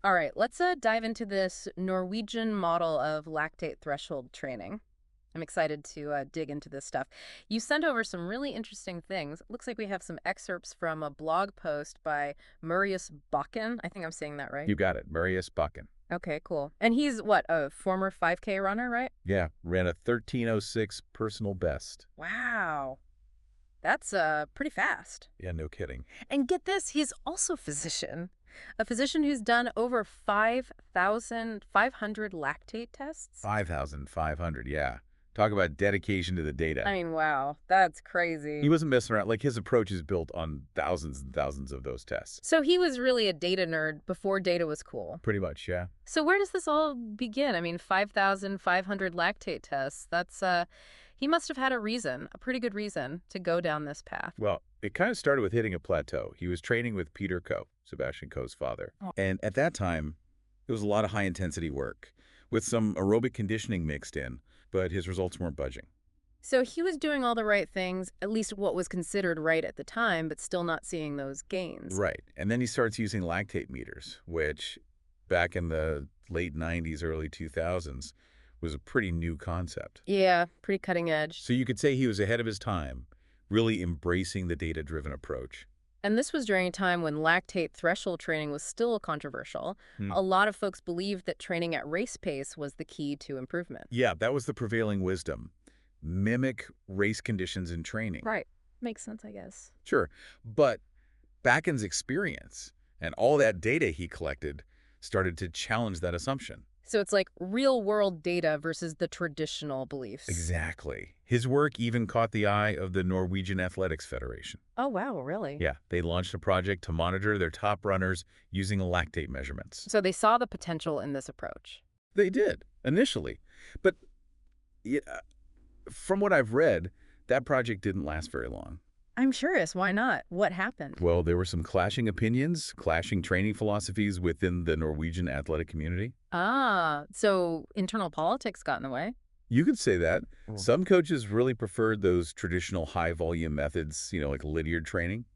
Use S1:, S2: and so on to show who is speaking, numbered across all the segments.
S1: All right, let's dive into this Norwegian model of lactate threshold training. I'm excited to dig into this stuff. You sent over some really interesting things. Looks like we have some excerpts from a blog post by Marius Bakken. I think I'm saying that right.
S2: You got it, Marius Buchan.
S1: Okay, cool. And he's what, a former 5K runner, right?
S2: Yeah, ran a 13:06 personal best.
S1: Wow. That's pretty fast.
S2: Yeah, no kidding.
S1: And get this, he's also a physician who's done over 5,500 lactate tests.
S2: 5,500, yeah. Talk about dedication to the
S1: I
S2: data.
S1: mean, wow, that's
S2: He
S1: crazy.
S2: wasn't messing around. Like, his approach is built on thousands and thousands of those tests.
S1: So he was really a data nerd before data was cool.
S2: Pretty much, yeah.
S1: So where does this all begin? I mean, 5,500 lactate tests. He must have had a reason, a pretty good reason to go down this path.
S2: Well, it kind of started with hitting a plateau. He was training with Peter Coe, Sebastian Coe's father.
S1: Oh.
S2: And at that time, it was a lot of high-intensity work with some aerobic conditioning mixed in, but his results weren't budging.
S1: So he was doing all the right things, at least what was considered right at the time, but still not seeing those gains.
S2: Right. And then he starts using lactate meters, which back in the late 90s, early 2000s was a pretty new concept.
S1: Yeah, pretty cutting edge.
S2: So you could say he was ahead of his time, really embracing the data-driven approach.
S1: And this was during a time when lactate threshold training was still controversial.
S2: Hmm.
S1: A lot of folks believed that training at race pace was the key to improvement.
S2: Yeah, that was the prevailing wisdom. Mimic race conditions in training.
S1: Right. Makes sense, I guess.
S2: Sure. But Backen's experience and all that data he collected started to challenge that assumption.
S1: So it's like real world data versus the traditional beliefs.
S2: Exactly. His work even caught the eye of the Norwegian Athletics Federation.
S1: Oh, wow, really?
S2: Yeah, they launched a project to monitor their top runners using lactate measurements.
S1: So they saw the potential in this approach.
S2: They did, initially. But yeah, from what I've read, that project didn't last very long.
S1: I'm curious, why not? What happened?
S2: Well, there were some clashing opinions, clashing training philosophies within the Norwegian athletic community.
S1: Ah, so internal politics got in the way.
S2: You could say that.
S1: Mm.
S2: Some coaches really preferred those traditional high-volume methods, like Lydiard training,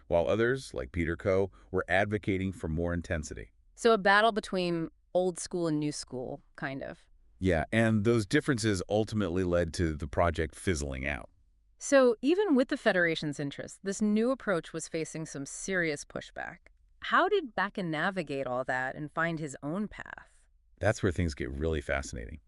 S2: while others, like Peter Coe, were advocating for more intensity.
S1: So a battle between old school and new school, kind of.
S2: Yeah, and those differences ultimately led to the project fizzling out.
S1: So even with the Federation's interest, this new approach was facing some serious pushback. How did Bakken navigate all that and find his own path?
S2: That's where things get really fascinating.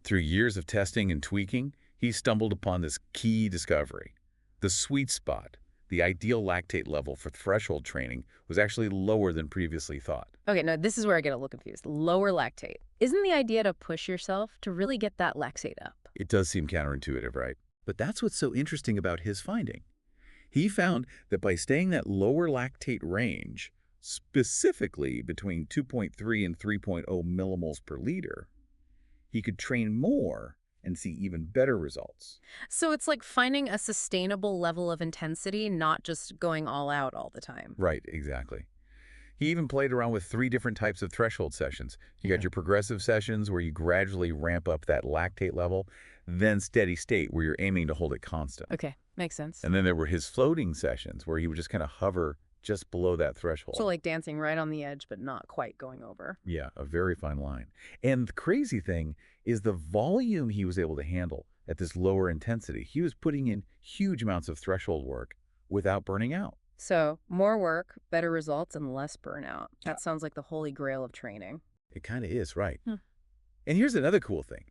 S2: Through years of testing and tweaking, he stumbled upon this key discovery. The sweet spot, the ideal lactate level for threshold training, was actually lower than previously thought.
S1: Okay, no, this is where I get a little confused. Lower lactate. Isn't the idea to push yourself to really get that lactate up?
S2: It does seem counterintuitive, right? But that's what's so interesting about his finding. He found that by staying that lower lactate range, specifically between 2.3 and 3.0 millimoles per liter, he could train more and see even better results.
S1: So it's like finding a sustainable level of intensity, not just going all out all the time.
S2: Right, exactly. He even played around with 3 different types of threshold sessions. You got your progressive sessions where you gradually ramp up that lactate level, then steady state where you're aiming to hold it constant.
S1: Okay, makes sense.
S2: And then there were his floating sessions where he would just kind of hover just below that threshold.
S1: So like dancing right on the edge, but not quite going over.
S2: Yeah, a very fine line. And the crazy thing is the volume he was able to handle at this lower intensity. He was putting in huge amounts of threshold work without burning out.
S1: So more work, better results, and less burnout. That sounds like the holy grail of training.
S2: It kind of is, right?
S1: Hmm.
S2: And here's another cool thing.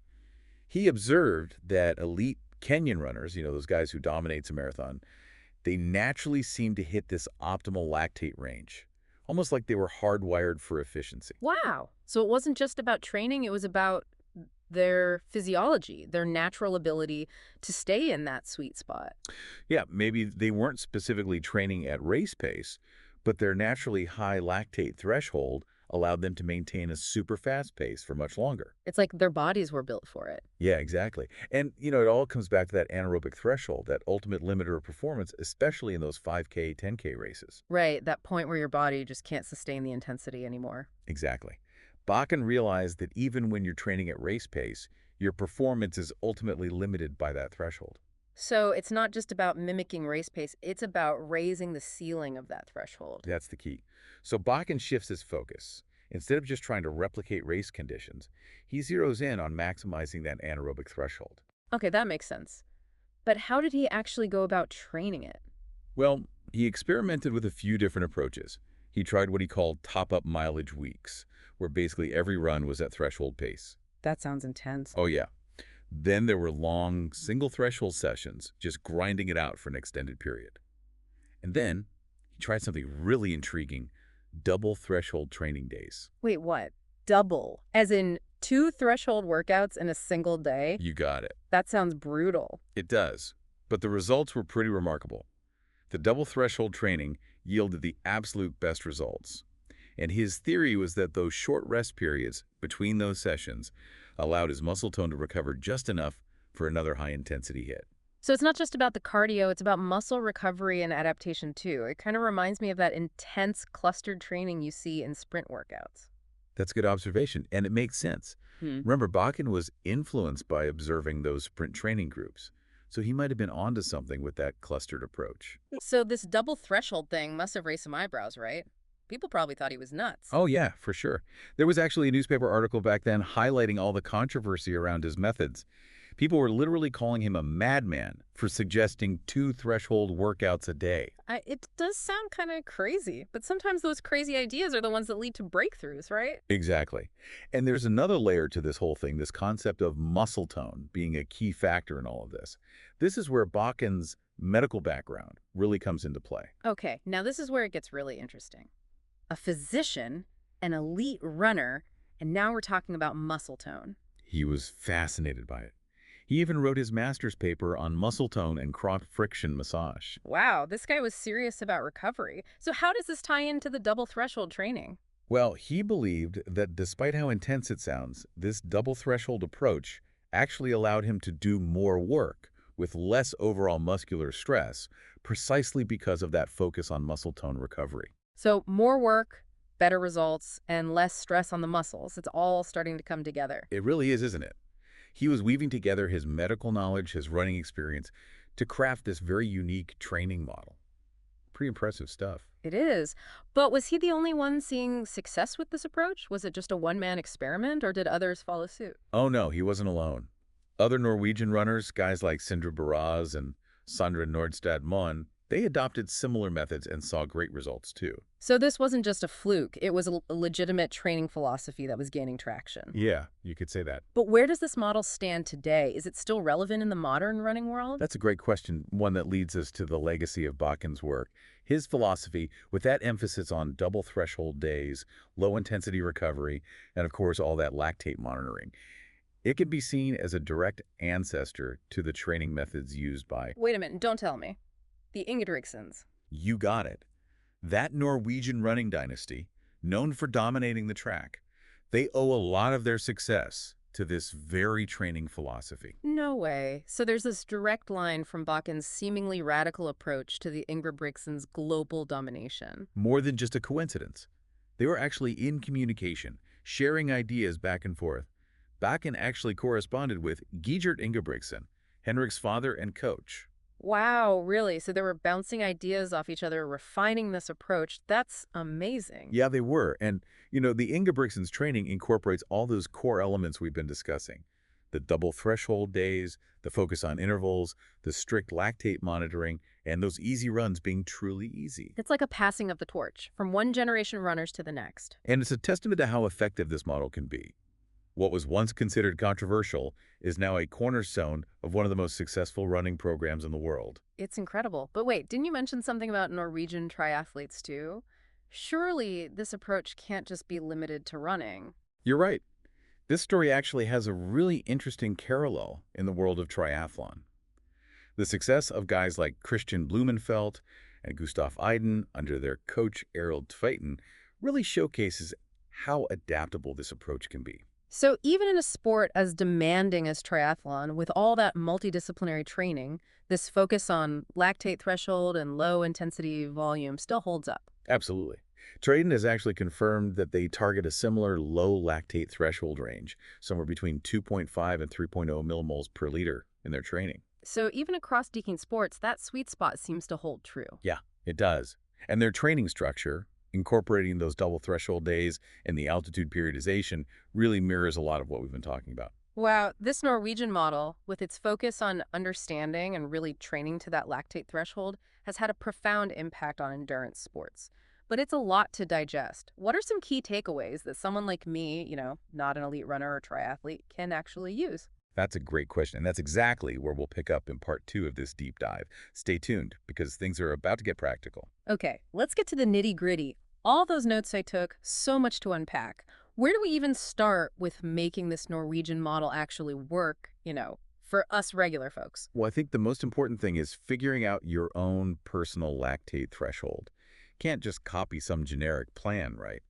S2: He observed that elite Kenyan runners, those guys who dominate a marathon, they naturally seem to hit this optimal lactate range, almost like they were hardwired for efficiency.
S1: Wow. So it wasn't just about training, it was about their physiology, their natural ability to stay in that sweet spot.
S2: Yeah, maybe they weren't specifically training at race pace, but their naturally high lactate threshold allowed them to maintain a super fast pace for much longer.
S1: It's like their bodies were built for it.
S2: Yeah, exactly. And, it all comes back to that anaerobic threshold, that ultimate limiter of performance, especially in those 5K, 10K races.
S1: Right, that point where your body just can't sustain the intensity anymore.
S2: Exactly. Bakken realized that even when you're training at race pace, your performance is ultimately limited by that threshold.
S1: So it's not just about mimicking race pace, it's about raising the ceiling of that threshold.
S2: That's the key. So Bakken shifts his focus. Instead of just trying to replicate race conditions, he zeroes in on maximizing that anaerobic threshold.
S1: Okay, that makes sense. But how did he actually go about training it?
S2: Well, he experimented with a few different approaches. He tried what he called top-up mileage weeks, where basically every run was at threshold pace.
S1: That sounds intense.
S2: Oh, yeah. Then there were long, single threshold sessions, just grinding it out for an extended period. And then he tried something really intriguing, double threshold training days.
S1: Wait, what? Double? As in two threshold workouts in a single day?
S2: You got it.
S1: That sounds brutal.
S2: It does. But the results were pretty remarkable. The double threshold training yielded the absolute best results. And his theory was that those short rest periods between those sessions allowed his muscle tone to recover just enough for another high-intensity hit.
S1: So it's not just about the cardio, it's about muscle recovery and adaptation too. It kind of reminds me of that intense clustered training you see in sprint workouts.
S2: That's a good observation, and it makes sense.
S1: Hmm.
S2: Remember, Bakken was influenced by observing those sprint training groups, so he might have been onto something with that clustered approach.
S1: So this double threshold thing must have raised some eyebrows, right? People probably thought he was nuts.
S2: Oh, yeah, for sure. There was actually a newspaper article back then highlighting all the controversy around his methods. People were literally calling him a madman for suggesting 2 threshold workouts a day.
S1: It does sound kind of crazy, but sometimes those crazy ideas are the ones that lead to breakthroughs, right?
S2: Exactly. And there's another layer to this whole thing, this concept of muscle tone being a key factor in all of this. This is where Bakken's medical background really comes into play.
S1: Okay, now this is where it gets really interesting. A physician, an elite runner, and now we're talking about muscle tone.
S2: He was fascinated by it. He even wrote his master's paper on muscle tone and cross-friction massage.
S1: Wow, this guy was serious about recovery. So how does this tie into the double threshold training?
S2: Well, he believed that despite how intense it sounds, this double threshold approach actually allowed him to do more work with less overall muscular stress, precisely because of that focus on muscle tone recovery.
S1: So more work, better results, and less stress on the muscles. It's all starting to come together.
S2: It really is, isn't it? He was weaving together his medical knowledge, his running experience, to craft this very unique training model. Pretty impressive stuff.
S1: It is. But was he the only one seeing success with this approach? Was it just a one-man experiment, or did others follow suit?
S2: Oh no, he wasn't alone. Other Norwegian runners, guys like Sindre Baraz and Sandra Nordstad Moen, they adopted similar methods and saw great results too.
S1: So this wasn't just a fluke. It was a legitimate training philosophy that was gaining traction.
S2: Yeah, you could say that.
S1: But where does this model stand today? Is it still relevant in the modern running world?
S2: That's a great question, one that leads us to the legacy of Bakken's work. His philosophy, with that emphasis on double threshold days, low-intensity recovery, and of course all that lactate monitoring, it can be seen as a direct ancestor to the training methods used by—
S1: Wait a minute, don't tell me. The Ingebrigtsens.
S2: You got it. That Norwegian running dynasty, known for dominating the track, they owe a lot of their success to this very training philosophy.
S1: No way. So there's this direct line from Bakken's seemingly radical approach to the Ingebrigtsens' global domination.
S2: More than just a coincidence. They were actually in communication, sharing ideas back and forth. Bakken actually corresponded with Gijert Ingebrigtsen, Henrik's father and coach.
S1: Wow, really? So they were bouncing ideas off each other, refining this approach. That's amazing.
S2: Yeah, they were. And, the Ingebrigtsen's training incorporates all those core elements we've been discussing. The double threshold days, the focus on intervals, the strict lactate monitoring, and those easy runs being truly easy.
S1: It's like a passing of the torch from one generation runners to the next.
S2: And it's a testament to how effective this model can be. What was once considered controversial is now a cornerstone of one of the most successful running programs in the world.
S1: It's incredible. But wait, didn't you mention something about Norwegian triathletes too? Surely this approach can't just be limited to running.
S2: You're right. This story actually has a really interesting parallel in the world of triathlon. The success of guys like Christian Blumenfeld and Gustav Iden under their coach Errol Tveiten really showcases how adaptable this approach can be.
S1: So even in a sport as demanding as triathlon, with all that multidisciplinary training, this focus on lactate threshold and low-intensity volume still holds up.
S2: Absolutely. Tveiten has actually confirmed that they target a similar low lactate threshold range, somewhere between 2.5 and 3.0 millimoles per liter in their training.
S1: So even across deaking sports, that sweet spot seems to hold true.
S2: Yeah, it does. And their training structure, Incorporating those double threshold days and the altitude periodization really mirrors a lot of what we've been talking about.
S1: Wow, this Norwegian model, with its focus on understanding and really training to that lactate threshold, has had a profound impact on endurance sports. But it's a lot to digest. What are some key takeaways that someone like me, not an elite runner or triathlete, can actually use?
S2: That's a great question, and that's exactly where we'll pick up in part 2 of this deep dive. Stay tuned, because things are about to get practical.
S1: Okay, let's get to the nitty-gritty. All those notes I took, so much to unpack. Where do we even start with making this Norwegian model actually work, for us regular folks?
S2: Well, I think the most important thing is figuring out your own personal lactate threshold. Can't just copy some generic plan, right?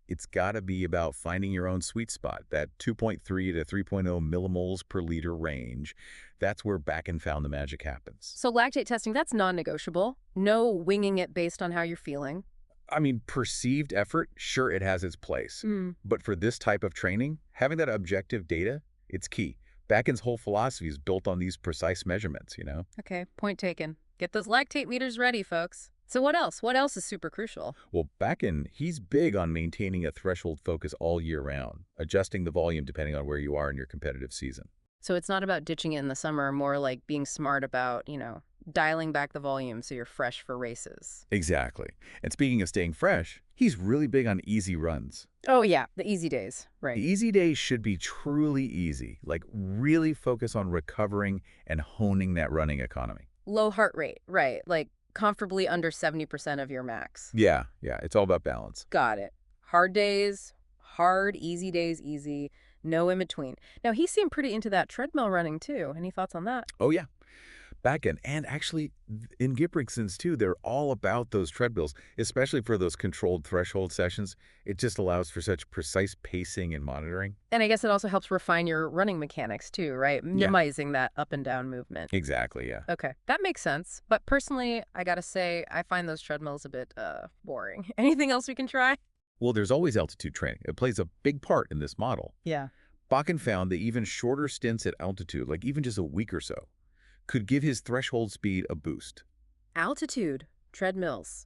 S2: It's got to be about finding your own sweet spot, that 2.3 to 3.0 millimoles per liter range. That's where Bakken found the magic happens.
S1: So lactate testing, that's non-negotiable. No winging it based on how you're feeling.
S2: I mean, perceived effort, sure, it has its place.
S1: Mm.
S2: But for this type of training, having that objective data, it's key. Bakken's whole philosophy is built on these precise measurements.
S1: Okay, point taken. Get those lactate meters ready, folks. So what else? What else is super crucial?
S2: Well, Bakken, he's big on maintaining a threshold focus all year round, adjusting the volume depending on where you are in your competitive season.
S1: So it's not about ditching it in the summer, more like being smart about, dialing back the volume so you're fresh for races.
S2: Exactly. And speaking of staying fresh, he's really big on easy runs.
S1: Oh, yeah, the easy days.
S2: The
S1: Right.
S2: easy days should be truly easy, like really focus on recovering and honing that running economy.
S1: Low heart rate, right. Like comfortably under 70% of your max.
S2: Yeah, it's all about balance.
S1: Got it. Hard days, hard, easy days, easy. No in between. Now, he seemed pretty into that treadmill running, too. Any thoughts on that?
S2: Oh, yeah. Bakken, and actually in Gibrigtson's too, they're all about those treadmills, especially for those controlled threshold sessions. It just allows for such precise pacing and monitoring.
S1: And I guess it also helps refine your running mechanics, too, right?
S2: Yeah.
S1: Minimizing that up and down movement.
S2: Exactly, yeah.
S1: Okay, that makes sense. But personally, I gotta say, I find those treadmills a bit, boring. Anything else we can try?
S2: Well, there's always altitude training. It plays a big part in this model.
S1: Yeah.
S2: Bakken found that even shorter stints at altitude, like even just a week or so, could give his threshold speed a boost.
S1: Altitude, treadmills.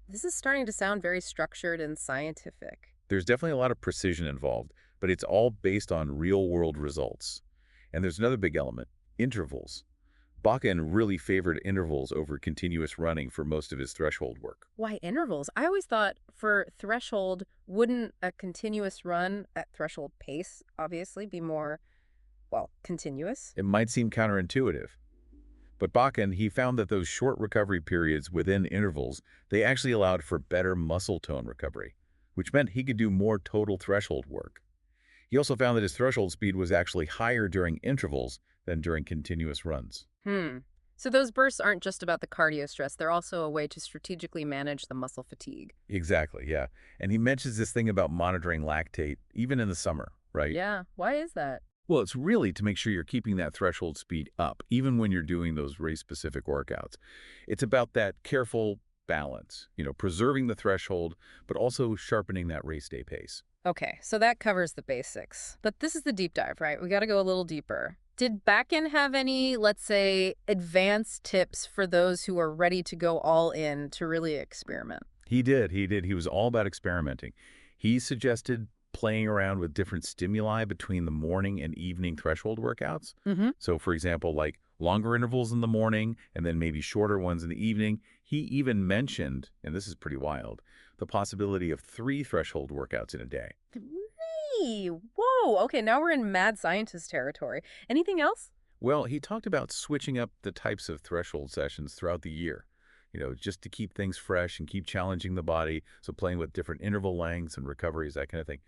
S1: This is starting to sound very structured and scientific.
S2: There's definitely a lot of precision involved, but it's all based on real-world results. And there's another big element, intervals. Bakken really favored intervals over continuous running for most of his threshold work.
S1: Why intervals? I always thought for threshold, wouldn't a continuous run at threshold pace, obviously, be more, well, continuous?
S2: It might seem counterintuitive, but Bakken, he found that those short recovery periods within intervals, they actually allowed for better muscle tone recovery, which meant he could do more total threshold work. He also found that his threshold speed was actually higher during intervals than during continuous runs.
S1: So those bursts aren't just about the cardio stress. They're also a way to strategically manage the muscle fatigue.
S2: Exactly, yeah. And he mentions this thing about monitoring lactate, even in the summer, right?
S1: Yeah, why is that?
S2: Well, it's really to make sure you're keeping that threshold speed up, even when you're doing those race-specific workouts. It's about that careful balance, preserving the threshold, but also sharpening that race day pace.
S1: Okay, so that covers the basics. But this is the deep dive, right? We got to go a little deeper. Did Bakken have any, let's say, advanced tips for those who are ready to go all in to really experiment?
S2: He did. He was all about experimenting. He suggested playing around with different stimuli between the morning and evening threshold workouts. So, for example, like longer intervals in the morning and then maybe shorter ones in the evening. He even mentioned, and this is pretty wild, the possibility of 3 threshold workouts in a day.
S1: Hey, whoa, okay, now we're in mad scientist territory. Anything else?
S2: Well, he talked about switching up the types of threshold sessions throughout the year, just to keep things fresh and keep challenging the body. So playing with different interval lengths and recoveries, that kind of thing.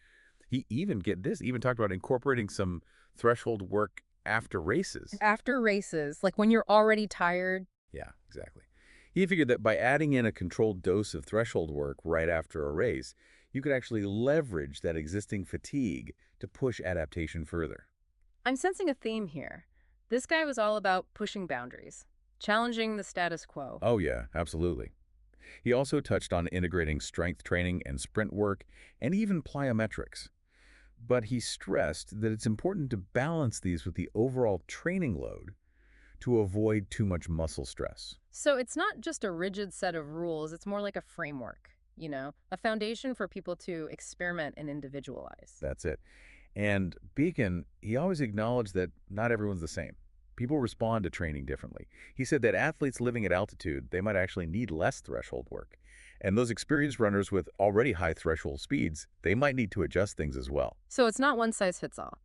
S2: He even talked about incorporating some threshold work after races.
S1: After races, like when you're already tired.
S2: Yeah, exactly. He figured that by adding in a controlled dose of threshold work right after a race, you could actually leverage that existing fatigue to push adaptation further.
S1: I'm sensing a theme here. This guy was all about pushing boundaries, challenging the status quo.
S2: Oh yeah, absolutely. He also touched on integrating strength training and sprint work and even plyometrics. But he stressed that it's important to balance these with the overall training load to avoid too much muscle stress.
S1: So it's not just a rigid set of rules, it's more like a framework. a foundation for people to experiment and individualize.
S2: That's it. And Beacon, he always acknowledged that not everyone's the same. People respond to training differently. He said that athletes living at altitude, they might actually need less threshold work. And those experienced runners with already high threshold speeds, they might need to adjust things as well.
S1: So it's not one size fits all.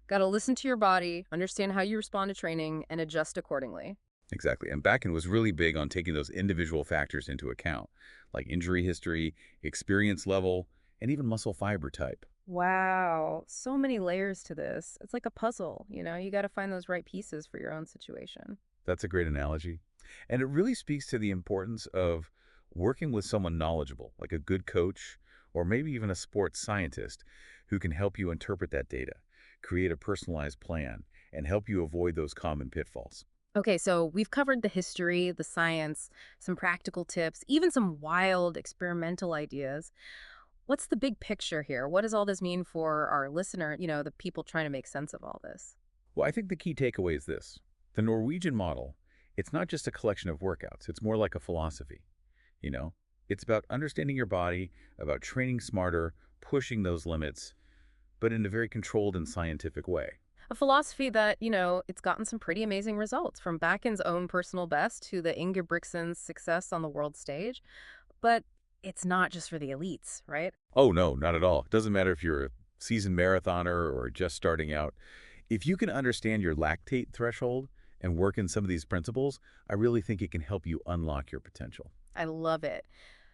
S1: Got to listen to your body, understand how you respond to training, and adjust accordingly.
S2: Exactly. And Bakken was really big on taking those individual factors into account, like injury history, experience level, and even muscle fiber type.
S1: Wow, so many layers to this. It's like a puzzle, you got to find those right pieces for your own situation.
S2: That's a great analogy. And it really speaks to the importance of working with someone knowledgeable, like a good coach or maybe even a sports scientist who can help you interpret that data, create a personalized plan, and help you avoid those common pitfalls.
S1: Okay, so we've covered the history, the science, some practical tips, even some wild experimental ideas. What's the big picture here? What does all this mean for our listener, the people trying to make sense of all this?
S2: Well, I think the key takeaway is this. The Norwegian model, it's not just a collection of workouts. It's more like a philosophy, you know? It's about understanding your body, about training smarter, pushing those limits, but in a very controlled and scientific way.
S1: A philosophy that, it's gotten some pretty amazing results from Bakken's own personal best to the Ingebrigtsen's success on the world stage. But it's not just for the elites, right?
S2: Oh, no, not at all. It doesn't matter if you're a seasoned marathoner or just starting out. If you can understand your lactate threshold and work in some of these principles, I really think it can help you unlock your potential.
S1: I love it.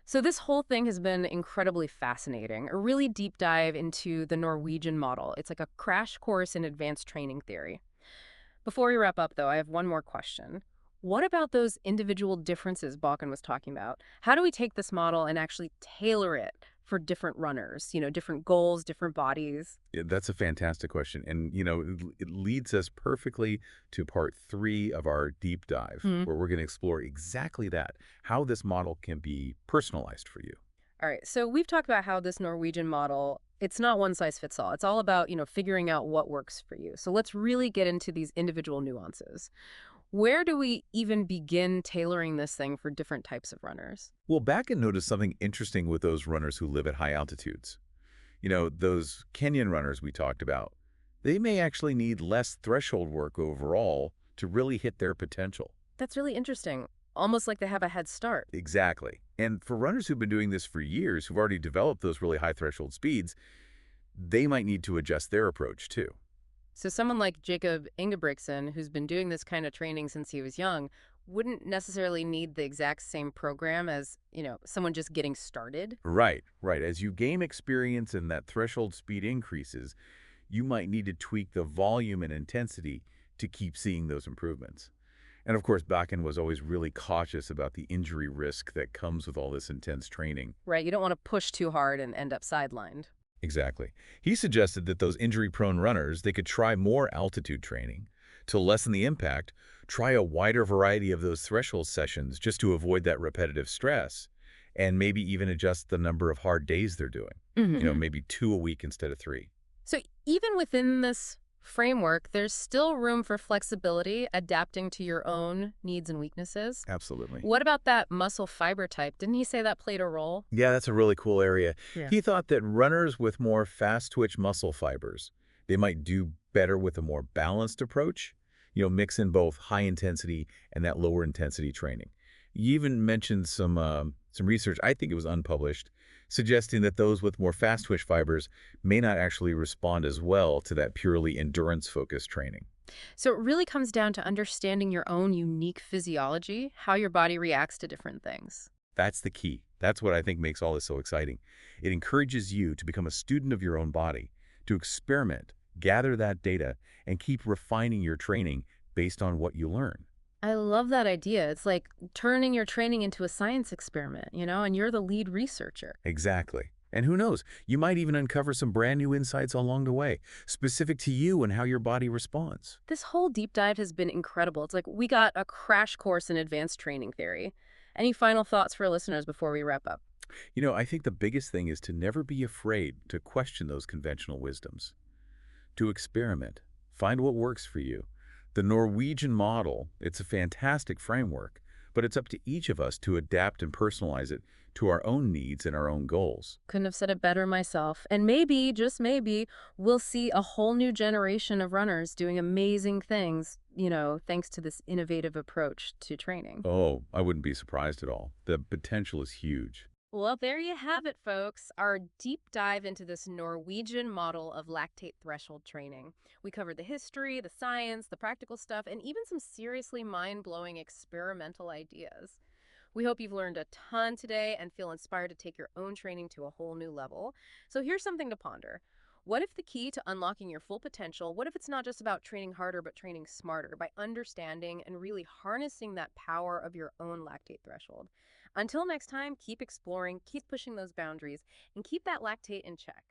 S1: So this whole thing has been incredibly fascinating, a really deep dive into the Norwegian model. It's like a crash course in advanced training theory. Before we wrap up, though, I have one more question. What about those individual differences Balkan was talking about? How do we take this model and actually tailor it for different runners, different goals, different bodies?
S2: Yeah, that's a fantastic question. And, it leads us perfectly to part 3 of our deep dive,
S1: Hmm.
S2: where we're going to explore exactly that, how this model can be personalized for you.
S1: All right, so we've talked about how this Norwegian model, it's not one size fits all. It's all about, figuring out what works for you. So let's really get into these individual nuances. Where do we even begin tailoring this thing for different types of runners?
S2: Well, Bakken noticed something interesting with those runners who live at high altitudes. Those Kenyan runners we talked about, they may actually need less threshold work overall to really hit their potential.
S1: That's really interesting. Almost like they have a head start.
S2: Exactly. And for runners who've been doing this for years, who've already developed those really high threshold speeds, they might need to adjust their approach too.
S1: So someone like Jacob Ingebrigtsen, who's been doing this kind of training since he was young, wouldn't necessarily need the exact same program as, someone just getting started.
S2: Right, right. As you gain experience and that threshold speed increases, you might need to tweak the volume and intensity to keep seeing those improvements. And of course, Bakken was always really cautious about the injury risk that comes with all this intense training.
S1: Right, you don't want to push too hard and end up sidelined.
S2: Exactly. He suggested that those injury-prone runners, they could try more altitude training. To lessen the impact, try a wider variety of those threshold sessions just to avoid that repetitive stress, and maybe even adjust the number of hard days they're doing.
S1: Hmm.
S2: Maybe 2 a week instead of 3.
S1: So even within this framework, there's still room for flexibility, adapting to your own needs and weaknesses.
S2: Absolutely.
S1: What about that muscle fiber type? Didn't he say that played a role?
S2: Yeah, that's a really cool area.
S1: Yeah.
S2: He thought that runners with more fast-twitch muscle fibers, they might do better with a more balanced approach, mix in both high intensity and that lower intensity training. You even mentioned some research, I think it was unpublished, suggesting that those with more fast-twitch fibers may not actually respond as well to that purely endurance-focused training.
S1: So it really comes down to understanding your own unique physiology, how your body reacts to different things.
S2: That's the key. That's what I think makes all this so exciting. It encourages you to become a student of your own body, to experiment, gather that data, and keep refining your training based on what you learn.
S1: I love that idea. It's like turning your training into a science experiment, and you're the lead researcher.
S2: Exactly. And who knows, you might even uncover some brand new insights along the way, specific to you and how your body responds.
S1: This whole deep dive has been incredible. It's like we got a crash course in advanced training theory. Any final thoughts for listeners before we wrap up?
S2: I think the biggest thing is to never be afraid to question those conventional wisdoms, to experiment, find what works for you. The Norwegian model, it's a fantastic framework, but it's up to each of us to adapt and personalize it to our own needs and our own goals.
S1: Couldn't have said it better myself. And maybe, just maybe, we'll see a whole new generation of runners doing amazing things, thanks to this innovative approach to training.
S2: Oh, I wouldn't be surprised at all. The potential is huge.
S1: Well, there you have it, folks. Our deep dive into this Norwegian model of lactate threshold training. We covered the history, the science, the practical stuff, and even some seriously mind-blowing experimental ideas. We hope you've learned a ton today and feel inspired to take your own training to a whole new level. So here's something to ponder. What if the key to unlocking your full potential, what if it's not just about training harder, but training smarter by understanding and really harnessing that power of your own lactate threshold? Until next time, keep exploring, keep pushing those boundaries, and keep that lactate in check.